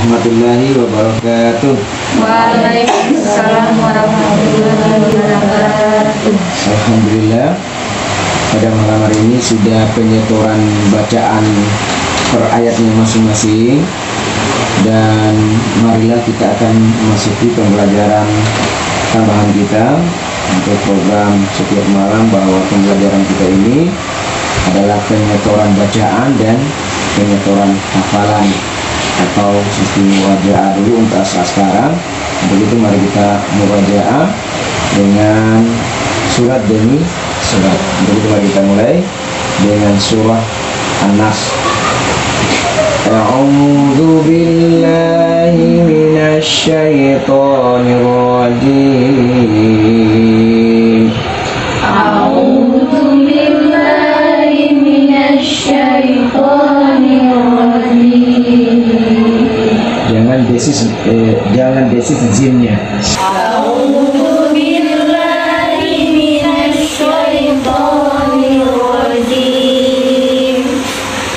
warahmatullahi wabarakatuh. Waalaikumsalam warahmatullahi wabarakatuh. Alhamdulillah, pada malam hari ini sudah penyetoran bacaan per ayatnya masing-masing. Dan marilah kita akan memasuki pembelajaran tambahan kita untuk program setiap malam, bahwa pembelajaran kita ini adalah penyetoran bacaan dan penyetoran hafalan atau sistem murajaah dulu untuk sekarang. Untuk itu mari kita murajaah dengan surat demi surat. Untuk itu mari kita mulai dengan surah An-Nas. A'udzu billahi minasy syaithanir rajim. A'udzu billahi minasy syaithanir rajim. Jangan desis jinnya. A'udzu billahi minasy syaithanir rajim.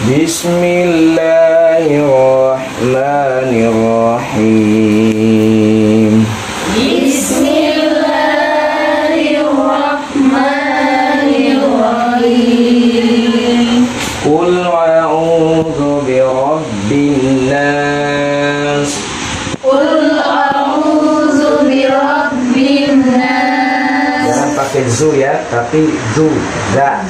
Bismillahirrahmanirrahim. Bismillahirrahmanirrahim. Qul a'udzu birabbin nas. Qul a'udzu birabbin nas. Jangan pakai zu ya, tapi zu, za.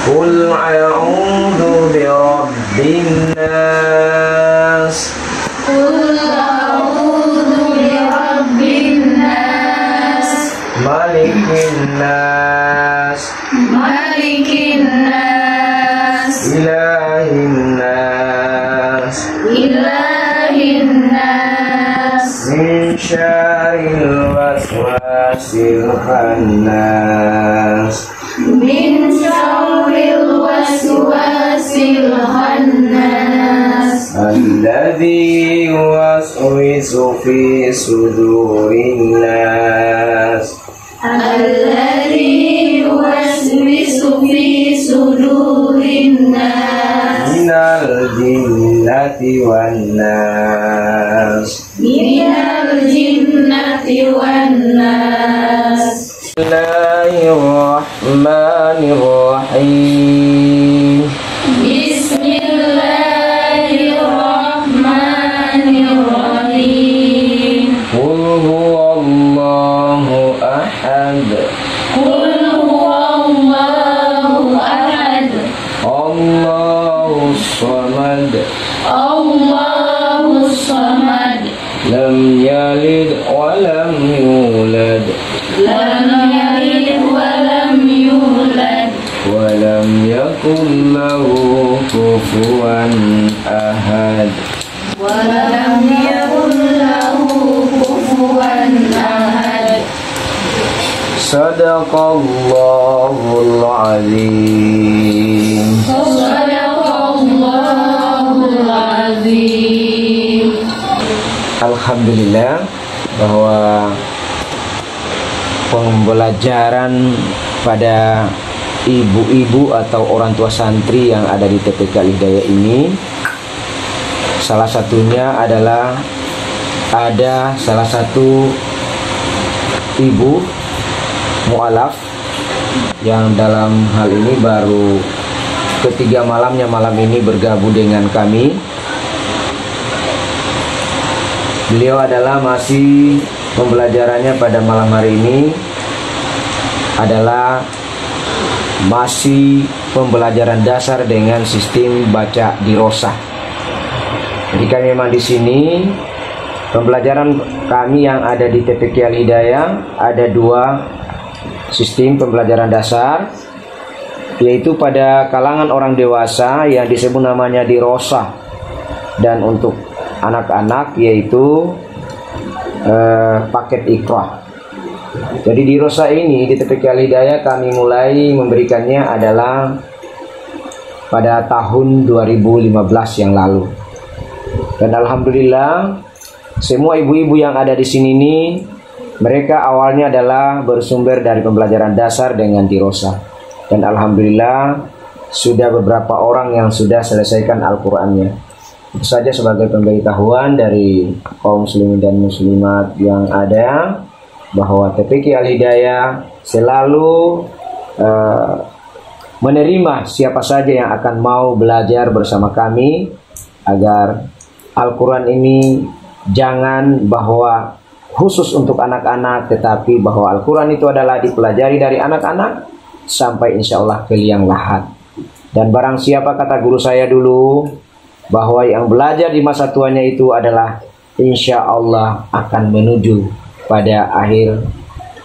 Qul a'udzu birabbin nas. Qul a'udzu birabbin nas. Malikin nas. Malikin nas. Ilahin nas. Ilahin nas. Min syarril waswasil khannas. Min syarril waswasil khannas. Alladzi yuwaswisu fi sudurin nas. Alladzi yuwaswisu fi sudurin nas. Minal jinnati wan nas. Minal jinnati wan nas. Bismillahirrahmanirrahim. Bismillahirrahmanirrahim. Qul huwallahu ahad. Qul huwallahu ahad. Allahus samad. Allahus samad. Lam yalid wa lam yulad. Lam yalid wa lam yulad. Wa lam yakul lahu kufuwan ahad. Wa lam yakul lahu kufuwan ahad. Sadaqallahul azim. Sadaqallahul azim. Alhamdulillah, bahwa pembelajaran pada ibu-ibu atau orang tua santri yang ada di TPK Al-Hidayah ini, salah satunya adalah ada salah satu ibu mu'alaf yang dalam hal ini baru ketiga malamnya malam ini bergabung dengan kami. Beliau adalah masih pembelajarannya pada malam hari ini adalah masih pembelajaran dasar dengan sistem baca dirosah. Jadi kami memang di sini pembelajaran kami yang ada di TPK Al-Hidayah ada dua sistem pembelajaran dasar, yaitu pada kalangan orang dewasa yang disebut namanya dirosah, dan untuk anak-anak yaitu paket ikrah. Jadi di rosa ini di TPK Al-Hidayah kami mulai memberikannya adalah pada tahun 2015 yang lalu. Dan alhamdulillah semua ibu-ibu yang ada di sini ini mereka awalnya adalah bersumber dari pembelajaran dasar dengan dirosa. Dan alhamdulillah sudah beberapa orang yang sudah selesaikan Al-Qur'annya. Itu saja sebagai pemberitahuan dari kaum muslimin dan muslimat yang ada, bahwa TPQ Al-Hidayah selalu menerima siapa saja yang akan mau belajar bersama kami, agar Al-Quran ini jangan bahwa khusus untuk anak-anak, tetapi bahwa Al-Quran itu adalah dipelajari dari anak-anak sampai insya Allah ke liang lahat. Dan barang siapa, kata guru saya dulu, bahwa yang belajar di masa tuanya itu adalah insya Allah akan menuju pada akhir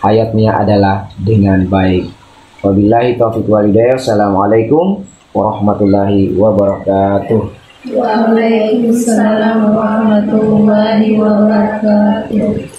hayatnya adalah dengan baik. Wabillahi taufiq wal hidayah. Assalamualaikum warahmatullahi wabarakatuh. Waalaikumsalam warahmatullahi wabarakatuh.